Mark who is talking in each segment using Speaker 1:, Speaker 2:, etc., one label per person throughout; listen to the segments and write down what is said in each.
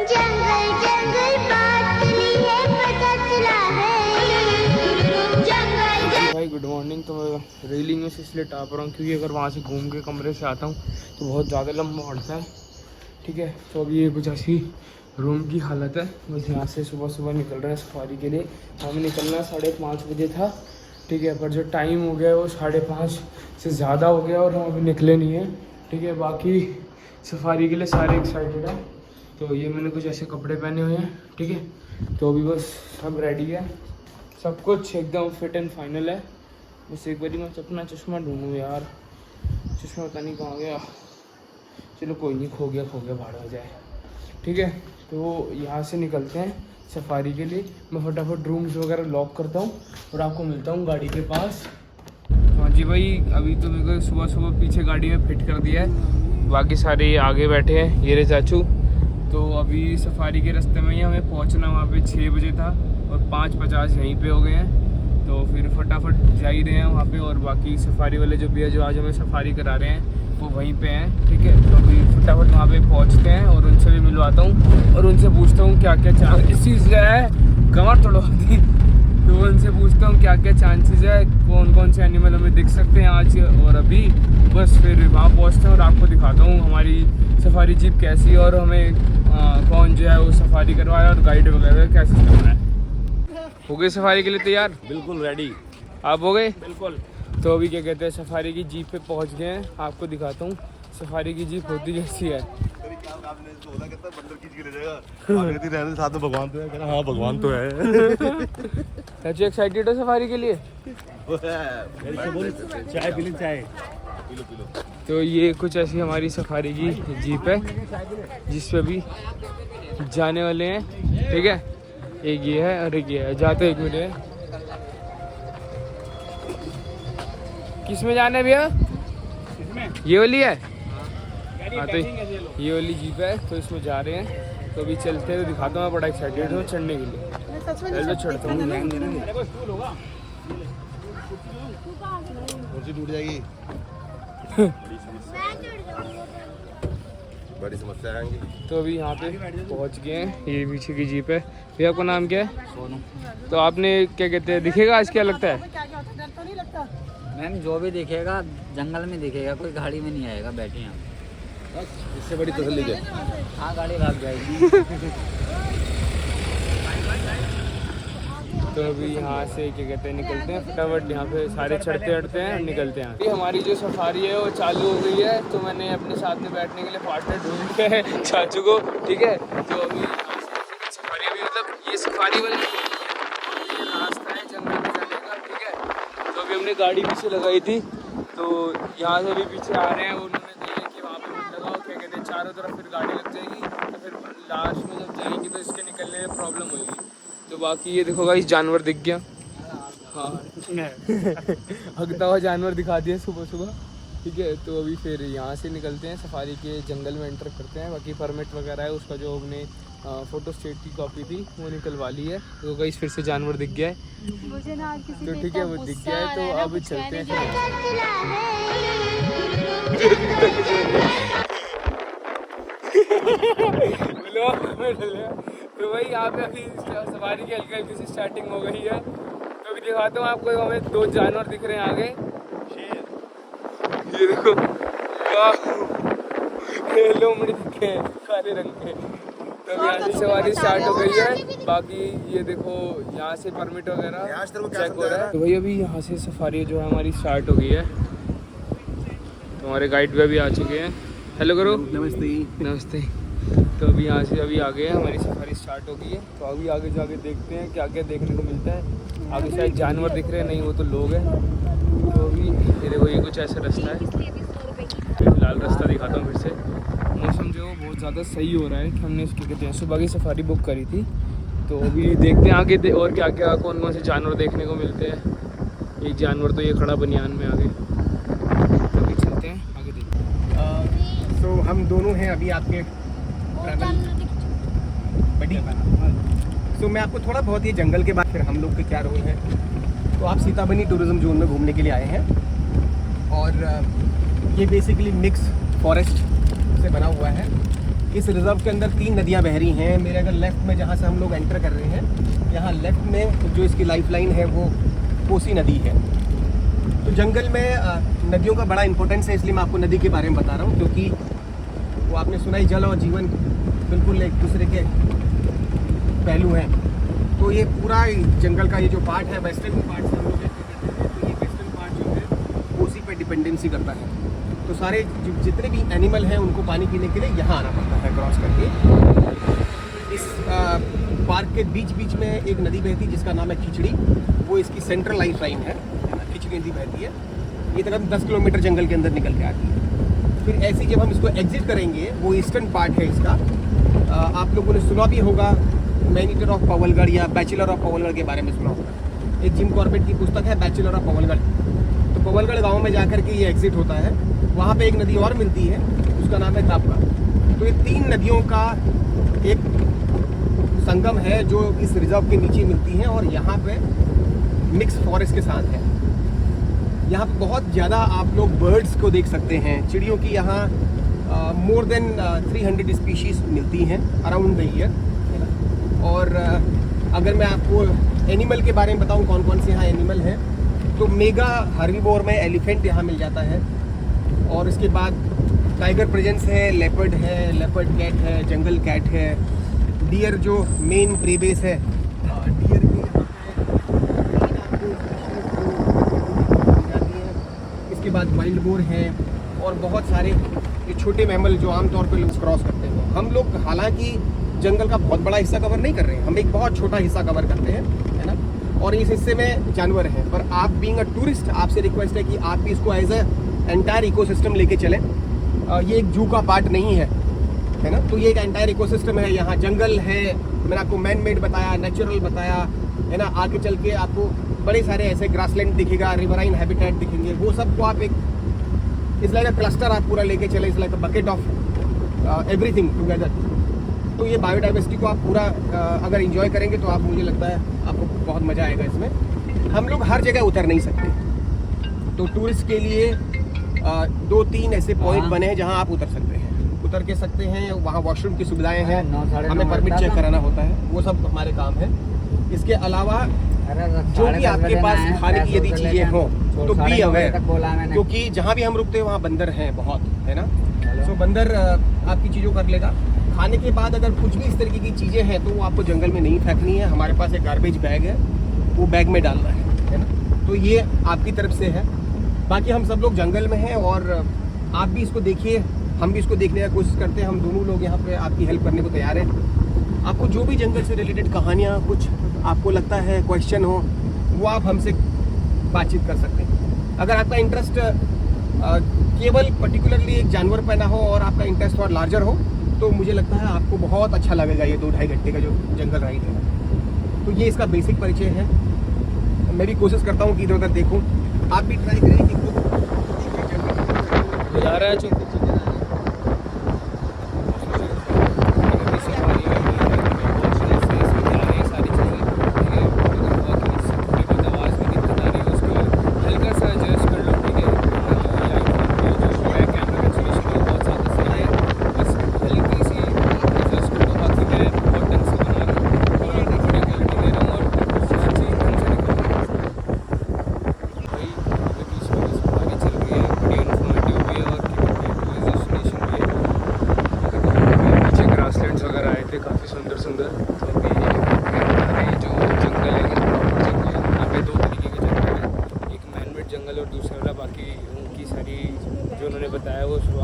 Speaker 1: जंगल जंगल बात चली है, पता चला है जंगल।
Speaker 2: भाई गुड मॉर्निंग। तो मैं रेलिंग में से इसलिए टाप रहा हूँ क्योंकि अगर वहाँ से घूम के कमरे से आता हूँ तो बहुत ज़्यादा लंबा पड़ता है। ठीक है, तो अभी ये कुछ ऐसी रूम की हालत है। बस यहाँ से सुबह सुबह निकल रहे हैं सफारी के लिए। हमें निकलना 5:30 बजे था। ठीक है, पर जो टाइम हो गया है वो 5:30 से ज़्यादा हो गया और हम अभी निकले नहीं हैं। ठीक है, बाकी सफारी के लिए सारे एक्साइटेड हैं। तो ये मैंने कुछ ऐसे कपड़े पहने हुए हैं। ठीक है, तो अभी बस सब रेडी है, सब कुछ एकदम फिट एंड फाइनल है। बस एक बारी मैं अपना चश्मा ढूंढूँ यार, चश्मा पता नहीं कहाँ गया। चलो कोई नहीं, खो गया भाड़ हो जाए। ठीक है, तो यहाँ से निकलते हैं सफारी के लिए। मैं फटाफट रूम्स वगैरह लॉक करता हूँ और आपको मिलता हूँ गाड़ी के पास। हाँ जी भाई, अभी तो मेरे को सुबह सुबह पीछे गाड़ी में फिट कर दिया है, बाकी सारे आगे बैठे हैं, ये रे चाचू। तो अभी सफारी के रास्ते में ही हमें पहुँचना वहाँ पे 6 बजे था और 5:50 यहीं पे हो गए हैं। तो फिर फटाफट जा ही रहे हैं वहाँ पे। और बाकी सफारी वाले जो भैया जो आज हमें सफारी करा रहे हैं वो वहीं पे हैं। ठीक है, तो अभी फटाफट वहाँ पे पहुँचते हैं और उनसे भी मिलवाता हूँ और उनसे पूछता हूँ क्या क्या चांसेस है, कमर तोड़वा दी। तो उनसे पूछता हूँ क्या क्या चांसेस है, कौन कौन से एनिमल हमें दिख सकते हैं आज और अभी। बस फिर वहाँ पहुँचते हैं और आपको दिखाता हूँ हमारी सफारी जीप कैसी है और हमें कौन जो है वो सफारी करवाया और गाइड वगैरह कैसे करना है। हो गए सफारी के लिए तैयार?
Speaker 3: बिल्कुल रेडी।
Speaker 2: आप हो गए?
Speaker 3: बिल्कुल।
Speaker 2: तो अभी क्या कहते हैं, सफारी की जीप पे पहुंच गए हैं। आपको दिखाता हूँ सफारी की जीप होती कैसी है।
Speaker 3: साथ में भगवान तो है। हाँ भगवान तो है।
Speaker 2: सच एक्साइटेड हो सफारी के लिए?
Speaker 3: चाय पी लो, चाय पी लो।
Speaker 2: तो ये कुछ ऐसी हमारी सफारी की जीप है जिस पे अभी जाने वाले हैं। ठीक है, एक ये है और एक ये है। जाते एक मिनट है, किस में जाना है भैया? ये वाली है। हाँ, तो ये वाली जीप है, तो इसमें जा रहे हैं। तो अभी चलते हैं, तो दिखाता हूँ। मैं बड़ा एक्साइटेड हूँ चढ़ने के लिए। पहले तो चढ़ता हूँ।
Speaker 3: कुर्सी टूट जाएगी। बड़ी समस्या आएंगी।
Speaker 2: तो अभी यहाँ पे पहुँच गए हैं। ये पीछे की जीप है। भैया आपका नाम क्या है?
Speaker 4: सोनू।
Speaker 2: तो आपने क्या कहते हैं, दिखेगा आज? क्या लगता है?
Speaker 4: मैम जो भी दिखेगा जंगल में दिखेगा, कोई गाड़ी में नहीं आएगा। बैठे यहाँ,
Speaker 3: इससे बड़ी तसल्ली है।
Speaker 4: हाँ गाड़ी भाग जाएगी।
Speaker 2: तो अभी यहाँ से क्या कहते हैं निकलते हैं फटाफट। यहाँ पे सारे चढ़ते हैं, निकलते हैं। ये हमारी जो सफारी है वो चालू हो गई है। तो मैंने अपने साथ में बैठने के लिए पार्टनर ढूंढ के है चाचू को। ठीक है, तो अभी सफारी अभी मतलब ये सफारी वाली रास्ता है जंगल में जाने का। ठीक है, तो अभी हमने गाड़ी पीछे लगाई थी, तो यहाँ से अभी पीछे आ रहे हैं। उन्होंने कहा कि वहाँ पे मत लगाओ, क्या कहते हैं चारों तरफ फिर गाड़ी लग जाएगी, तो फिर लास्ट में जब जाएंगी तो इसके निकलने में प्रॉब्लम होगी। तो बाकी ये देखो गाइस, जानवर दिख गया। हाँ हगता हुआ जानवर दिखा दिया सुबह सुबह। ठीक है, तो अभी फिर यहाँ से निकलते हैं, सफारी के जंगल में एंटर करते हैं। बाकी परमिट वगैरह है उसका, जो हमने फ़ोटो स्टेट की कॉपी थी वो निकलवा ली है। तो गाइस फिर से जानवर दिख गया है।
Speaker 1: मुझे ना किसी
Speaker 2: तो ठीक है, वो दिख गया है। तो अब चलते हैं। तो भाई यहाँ पे अभी सवारी की हल्की हल्की सी स्टार्टिंग हो गई है। तो अभी दिखाता हूँ आपको, हमें 2 जानवर दिख रहे हैं आगे। ये देखो, लोमड़ी दिखे हैं काले रंग के। तो अभी यहाँ से सवारी स्टार्ट हो गई है। बाकी ये देखो यहाँ से परमिट वगैरह चेक हो रहा है। तो भाई अभी यहाँ से सफारी जो है हमारी स्टार्ट हो गई है। तो हमारे गाइड पे भी आ चुके हैं। हेलो करो। नमस्ते। तो अभी यहाँ से अभी आ गए हैं, हमारी सफारी स्टार्ट हो गई है। तो अभी आगे जाके देखते हैं क्या क्या देखने को मिलता है। आगे शायद जानवर दिख रहे हैं, नहीं वो तो लोग हैं। तो अभी ये देखो, ये कुछ ऐसा रास्ता है। फिलहाल रास्ता दिखाता हूँ फिर से। मौसम जो बहुत ज़्यादा सही हो रहा है कि हमने इसकी कहते हैं सुबह की सफारी बुक करी थी। तो अभी देखते हैं आगे और क्या क्या कौन कौन से जानवर देखने को मिलते हैं। एक जानवर तो ये खड़ा बनियान में आगे। तो अभी चलते हैं आगे देखते हैं।
Speaker 5: तो हम दोनों हैं अभी आपके बड़ी। तो मैं आपको थोड़ा बहुत ये जंगल के बाद फिर हम लोग के क्या रोल है। तो आप सीताबनी टूरिज्म जोन में घूमने के लिए आए हैं और ये बेसिकली मिक्स फॉरेस्ट से बना हुआ है। इस रिजर्व के अंदर 3 नदियां बह रही हैं। मेरे अगर लेफ्ट में जहाँ से हम लोग एंटर कर रहे हैं, यहाँ लेफ्ट में जो इसकी लाइफलाइन है वो कोसी नदी है। तो जंगल में नदियों का बड़ा इंपॉर्टेंस है, इसलिए मैं आपको नदी के बारे में बता रहा हूँ, क्योंकि वो आपने सुना ही, जल और जीवन बिल्कुल एक दूसरे के पहलू हैं। तो ये पूरा जंगल का ये जो पार्ट है, वेस्टर्न पार्ट से हम लोग एंटर करते हैं, तो ये वेस्टर्न पार्ट जो है कोसी पे डिपेंडेंसी करता है। तो सारे जितने भी एनिमल हैं उनको पानी पीने के लिए यहाँ आना पड़ता है क्रॉस करके। इस पार्क के बीच बीच में एक नदी बहती है जिसका नाम है खिचड़ी, वो इसकी सेंट्रल लाइफ लाइन है ना, खिचड़ी नदी बहती है। ये तकरीबन 10 किलोमीटर जंगल के अंदर निकल के आती है। फिर ऐसे जब हम इसको एग्जिट करेंगे, वो ईस्टर्न पार्ट है इसका। आप लोगों ने सुना भी होगा मैन ईटर ऑफ पवलगढ़ या बैचलर ऑफ पवलगढ़ के बारे में सुना होगा। एक जिम कॉर्बेट की पुस्तक है बैचलर ऑफ पवलगढ़। तो पवलगढ़ गाँव में जाकर के ये एग्जिट होता है। वहाँ पे एक नदी और मिलती है, उसका नाम है तापका। तो ये 3 नदियों का एक संगम है जो इस रिजर्व के नीचे मिलती हैं, और यहाँ पे मिक्स फॉरेस्ट के साथ है। यहाँ पे बहुत ज़्यादा आप लोग बर्ड्स को देख सकते हैं। चिड़ियों की यहाँ मोर देन 300 स्पीशीज़ मिलती हैं अराउंड द ईयर। और अगर मैं आपको एनिमल के बारे में बताऊँ कौन कौन से यहाँ एनिमल हैं, तो मेगा हर्बीवोर में एलिफेंट यहाँ मिल जाता है, और इसके बाद टाइगर प्रेजेंस है, लेपर्ड कैट है, जंगल कैट है, डियर जो मेन प्रे बेस है, डियर के इसके बाद वाइल्ड बोर है, और बहुत सारे ये छोटे मैमल जो आमतौर पर लोग क्रॉस करते हैं। हम लोग हालांकि जंगल का बहुत बड़ा हिस्सा कवर नहीं कर रहे हैं, हम एक बहुत छोटा हिस्सा कवर करते हैं, है ना। और इस हिस्से में जानवर हैं, पर आप बीइंग अ टूरिस्ट, आपसे रिक्वेस्ट है कि आप भी इसको एज ए एंटायर इकोसिस्टम लेके चलें। ये एक जू का पार्ट नहीं है ना। तो ये एक एंटायर इकोसिस्टम है। यहाँ जंगल है, मैंने आपको मैन मेड बताया, नेचुरल बताया, है ना। आगे चल के आपको बड़े सारे ऐसे ग्रासलैंड दिखेगा, रिवराइन हैबिटेट दिखेंगे, वो सबको आप एक इस लाइक अ क्लस्टर आप पूरा लेके चले, इस like a bucket of everything together. तो ये बायोडाइवर्सिटी को आप पूरा अगर इंजॉय करेंगे तो आप, मुझे लगता है आपको बहुत मज़ा आएगा इसमें। हम लोग हर जगह उतर नहीं सकते, तो टूरिस्ट के लिए 2-3 ऐसे पॉइंट बने हैं जहां आप उतर के सकते हैं। वहाँ वॉशरूम की सुविधाएं हैं, हमें परमिट चेक कराना होता है, वो सब हमारे काम है। इसके अलावा जो भी आपके पास खाने की यदि चीज़ें हों तो बी अवेयर, क्योंकि जहाँ भी हम रुकते हैं वहाँ बंदर हैं बहुत, है ना। सो बंदर आपकी चीज़ों कर लेगा। खाने के बाद अगर कुछ भी इस तरीके की चीज़ें हैं तो वो आपको जंगल में नहीं फेंकनी है। हमारे पास एक गार्बेज बैग है, वो बैग में डालना है ना। तो ये आपकी तरफ से है। बाकी हम सब लोग जंगल में हैं, और आप भी इसको देखिए, हम भी इसको देखने की कोशिश करते हैं। हम दोनों लोग यहाँ पे आपकी हेल्प करने को तैयार हैं। आपको जो भी जंगल से रिलेटेड कहानियाँ, कुछ आपको लगता है क्वेश्चन हो, वो आप हमसे बातचीत कर सकते हैं। अगर आपका इंटरेस्ट केवल पर्टिकुलरली एक जानवर पर ना हो और आपका इंटरेस्ट और लार्जर हो, तो मुझे लगता है आपको बहुत अच्छा लगेगा ये 2-2.5 घंटे का जो जंगल राइड है। तो ये इसका बेसिक परिचय है। मैं भी कोशिश करता हूँ कि इधर उधर देखूँ, आप भी ट्राई करें कि
Speaker 2: बुला रहा है।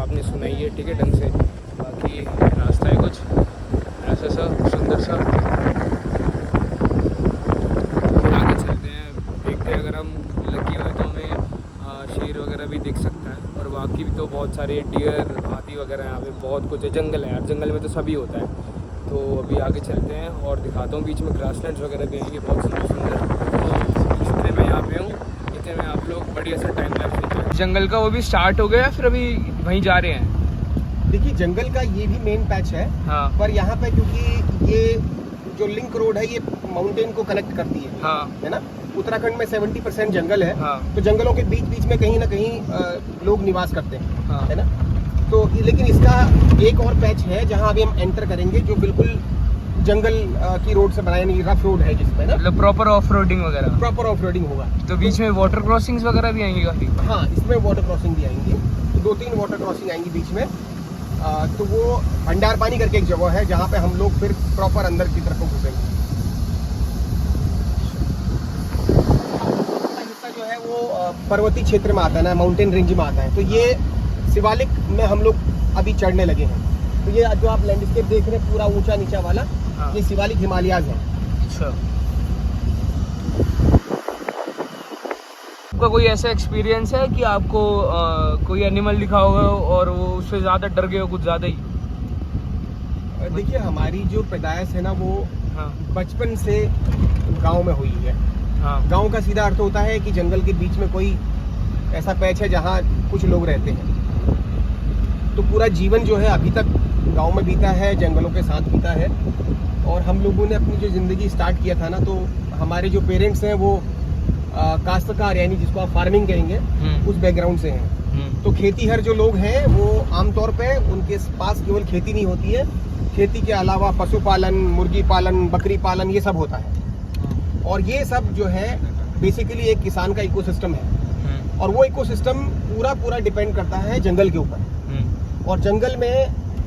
Speaker 2: आपने सुनाई है, ठीक है, ढंग से। बाकी रास्ता है कुछ ऐसा सा सुंदर सा, आगे चलते हैं, देखते हैं। अगर हम लकी हुए तो हमें शेर वगैरह भी दिख सकता है, और बाकी भी तो बहुत सारे डियर, हाथी वगैरह यहाँ पे बहुत कुछ है। जंगल है यार, जंगल में तो सभी होता है। तो अभी आगे चलते हैं और दिखाता हूँ। बीच में ग्रासलैंड वगैरह भी आएंगे बहुत सुंदर सुंदर। जितने मैं यहाँ पे हूँ इतने में आप लोग बढ़िया सा टाइम लैप्स लेते हैं। जंगल का वो भी स्टार्ट हो गया, फिर अभी वहीं जा रहे हैं।
Speaker 5: देखिए जंगल का ये भी मेन पैच है,
Speaker 2: हाँ।
Speaker 5: पर यहाँ पे क्योंकि ये जो लिंक रोड है ये माउंटेन को कनेक्ट करती है,
Speaker 2: हाँ।
Speaker 5: है ना। उत्तराखंड में 70% जंगल है,
Speaker 2: हाँ।
Speaker 5: तो जंगलों के बीच बीच में कहीं ना कहीं लोग निवास करते हैं,
Speaker 2: हाँ।
Speaker 5: है ना। तो लेकिन इसका एक और पैच है जहाँ अभी हम एंटर करेंगे, जो बिल्कुल जंगल की रोड से बनाया, नहीं रफ रोड है जिसमें ना
Speaker 2: मतलब प्रॉपर ऑफ रोडिंग वगैरह।
Speaker 5: प्रॉपर ऑफ रोडिंग होगा।
Speaker 2: तो बीच में वाटर क्रॉसिंग्स वगैरह भी आएंगी काफी?
Speaker 5: हाँ, इसमें वाटर क्रॉसिंग भी आएंगी, तो 2-3 वाटर क्रॉसिंग आएंगी बीच में। तो वो भंडार पानी करके एक जगह है जहाँ पे हम लोग फिर प्रॉपर अंदर की तरफ घुसेंगे। हिस्सा जो है वो पर्वतीय क्षेत्र में आता है ना, माउंटेन रेंज में आता है। तो ये शिवालिक में हम लोग अभी चढ़ने लगे हैं। तो ये जो आप लैंडस्केप देख रहे हैं पूरा ऊंचा नीचा वाला, ये शिवालिक हिमालयाज है।
Speaker 2: अच्छा, आपका कोई ऐसा एक्सपीरियंस है कि आपको कोई एनिमल दिखा होगा और वो उससे ज़्यादा डर गए हो, कुछ ज़्यादा ही?
Speaker 5: देखिए, हमारी जो पैदाइश है ना वो
Speaker 2: हाँ
Speaker 5: बचपन से गांव में हुई है।
Speaker 2: हाँ
Speaker 5: गांव का सीधा अर्थ होता है कि जंगल के बीच में कोई ऐसा पैच है जहाँ कुछ लोग रहते हैं। तो पूरा जीवन जो है अभी तक गांव में बीता है, जंगलों के साथ बीता है। और हम लोगों ने अपनी जो ज़िंदगी स्टार्ट किया था ना, तो हमारे जो पेरेंट्स हैं वो काश्तकार, यानी जिसको आप फार्मिंग कहेंगे, उस बैकग्राउंड से हैं। तो खेतीहर जो लोग हैं वो आमतौर पे उनके पास केवल खेती नहीं होती है, खेती के अलावा पशुपालन, मुर्गी पालन, बकरी पालन, ये सब होता है। और ये सब जो है बेसिकली एक किसान का इकोसिस्टम है। और वो इकोसिस्टम पूरा डिपेंड करता है जंगल के ऊपर। और जंगल में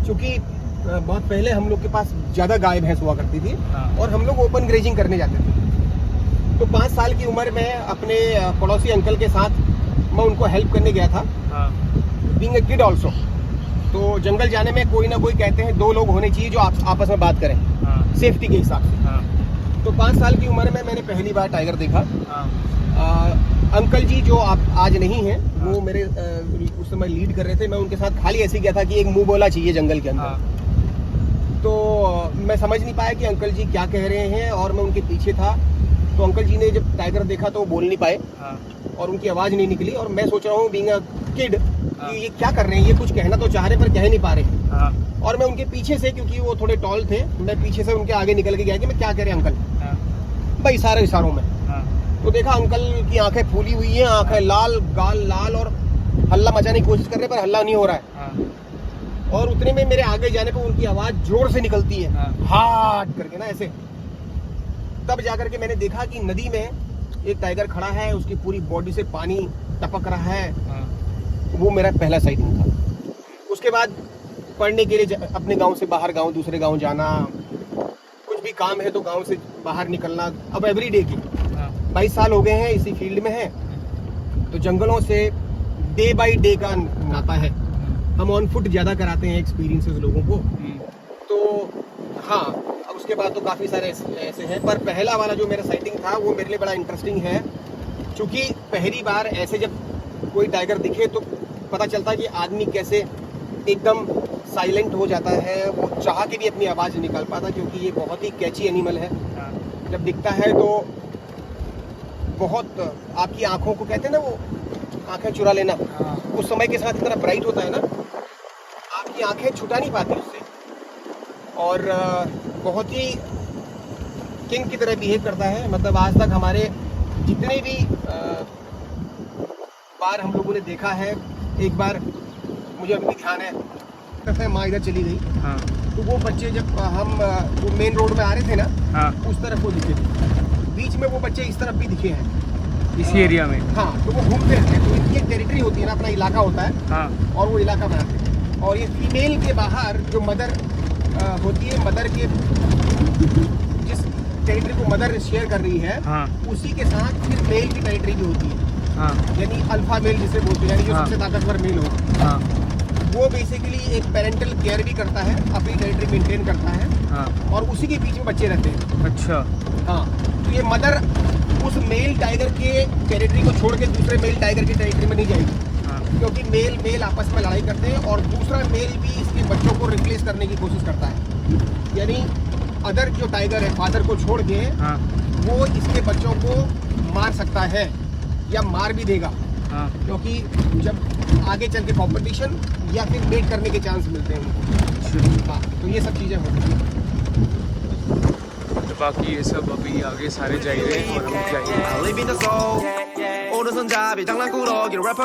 Speaker 5: चूंकि बहुत पहले हम लोग के पास ज़्यादा गाय भैंस हुआ करती थी और हम लोग ओपन ग्रेजिंग करने जाते थे। तो 5 साल की उम्र में अपने पड़ोसी अंकल के साथ मैं उनको हेल्प करने गया था, बीइंग ए किड ऑल्सो। तो जंगल जाने में कोई ना कोई कहते हैं 2 लोग होने चाहिए जो आपस में बात करें, सेफ्टी के हिसाब से। तो 5 साल की उम्र में मैंने पहली बार टाइगर देखा। अंकल जी जो आप आज नहीं हैं, वो मेरे उस समय लीड कर रहे थे। मैं उनके साथ खाली ऐसे गया था कि एक मुंह बोला चाहिए जंगल के अंदर। तो मैं समझ नहीं पाया कि अंकल जी क्या कह रहे हैं और मैं उनके पीछे था। तो अंकल जी ने जब टाइगर देखा तो वो बोल नहीं पाए और उनकी आवाज़ नहीं निकली। और मैं सोच रहा हूँ बीइंग अ किड कि ये क्या कर रहे हैं, ये कुछ कहना तो चाह रहे पर कह नहीं पा रहे। और मैं उनके पीछे से, क्योंकि वो थोड़े टॉल थे, मैं पीछे से उनके आगे निकल के गया कि मैं क्या कह रहे हैं अंकल, भाई सारे इशारों में। तो देखा अंकल की आंखें फूली हुई हैं, आंखें लाल, गाल लाल, और हल्ला मचाने की कोशिश कर रहे पर हल्ला नहीं हो रहा है। और उतने में मेरे आगे जाने पर उनकी आवाज़ जोर से निकलती है, हाट करके ना ऐसे। तब जाकर के मैंने देखा कि नदी में एक टाइगर खड़ा है, उसकी पूरी बॉडी से पानी टपक रहा है। वो मेरा पहला साइटिंग था। उसके बाद पढ़ने के लिए अपने गांव से बाहर गांव, दूसरे गांव जाना, कुछ भी काम है तो गांव से बाहर निकलना, अब एवरीडे की 22 साल हो गए हैं इसी फील्ड में है। तो जंगलों से डे बाय डे का नाता है। हम ऑन फुट ज़्यादा कराते हैं एक्सपीरियंसेस लोगों को। तो हाँ, उसके बाद तो काफ़ी सारे ऐसे हैं, पर पहला वाला जो मेरा साइटिंग था वो मेरे लिए बड़ा इंटरेस्टिंग है। क्योंकि पहली बार ऐसे जब कोई टाइगर दिखे तो पता चलता है कि आदमी कैसे एकदम साइलेंट हो जाता है, वो चाह के भी अपनी आवाज़ निकाल पाता, क्योंकि ये बहुत ही कैची एनिमल है। जब दिखता है तो बहुत आपकी आंखों को, कहते हैं ना वो आंखें चुरा लेना, उस समय के साथ इतना ब्राइट होता है ना, आपकी आंखें छुटा नहीं पाती उससे। और बहुत ही किंग की तरह बिहेव करता है। मतलब आज तक हमारे जितने भी बार हम लोगों ने देखा है, एक बार मुझे अभी भी ध्यान है, माँ इधर चली गई, तो वो बच्चे जब हम वो मेन रोड में आ रहे थे ना, उस तरफ वो दिखे थे। बीच में वो बच्चे इस तरफ भी दिखे हैं,
Speaker 2: इसी एरिया में।
Speaker 5: हाँ, तो वो घूमते रहते हैं। तो इनकी एक टेरिटरी होती है ना, अपना इलाका होता है, और वो इलाका बनाते हैं। और ये फीमेल के बाहर जो मदर होती है, मदर के जिस टेरिटरी को मदर शेयर कर रही है, उसी के साथ फिर मेल की टेरिटरी भी होती है। यानी अल्फा मेल जिसे बोलते हैं, यानी जो सबसे ताकतवर मेल हो, वो बेसिकली एक पेरेंटल केयर भी करता है, अपनी टेरिटरी मेंटेन करता है, और उसी के बीच में बच्चे रहते हैं।
Speaker 2: अच्छा।
Speaker 5: हाँ, तो ये मदर उस मेल टाइगर के टेरिटरी को छोड़ के दूसरे मेल टाइगर की टेरिटरी में नहीं जाएगी, क्योंकि मेल आपस में लड़ाई करते हैं और दूसरा मेल भी इसके बच्चों को रिप्लेस करने की कोशिश करता है। यानी अदर जो टाइगर है, फादर को छोड़ के वो इसके बच्चों को मार सकता है या मार भी देगा, क्योंकि जब आगे चल के कॉम्पिटिशन या फिर मेट करने के चांस मिलते हैं उनको। हाँ, तो ये सब चीज़ें होती हैं।
Speaker 2: तो बाकी ये सब अभी आगे सारे जाएंगे और हम जाएंगे।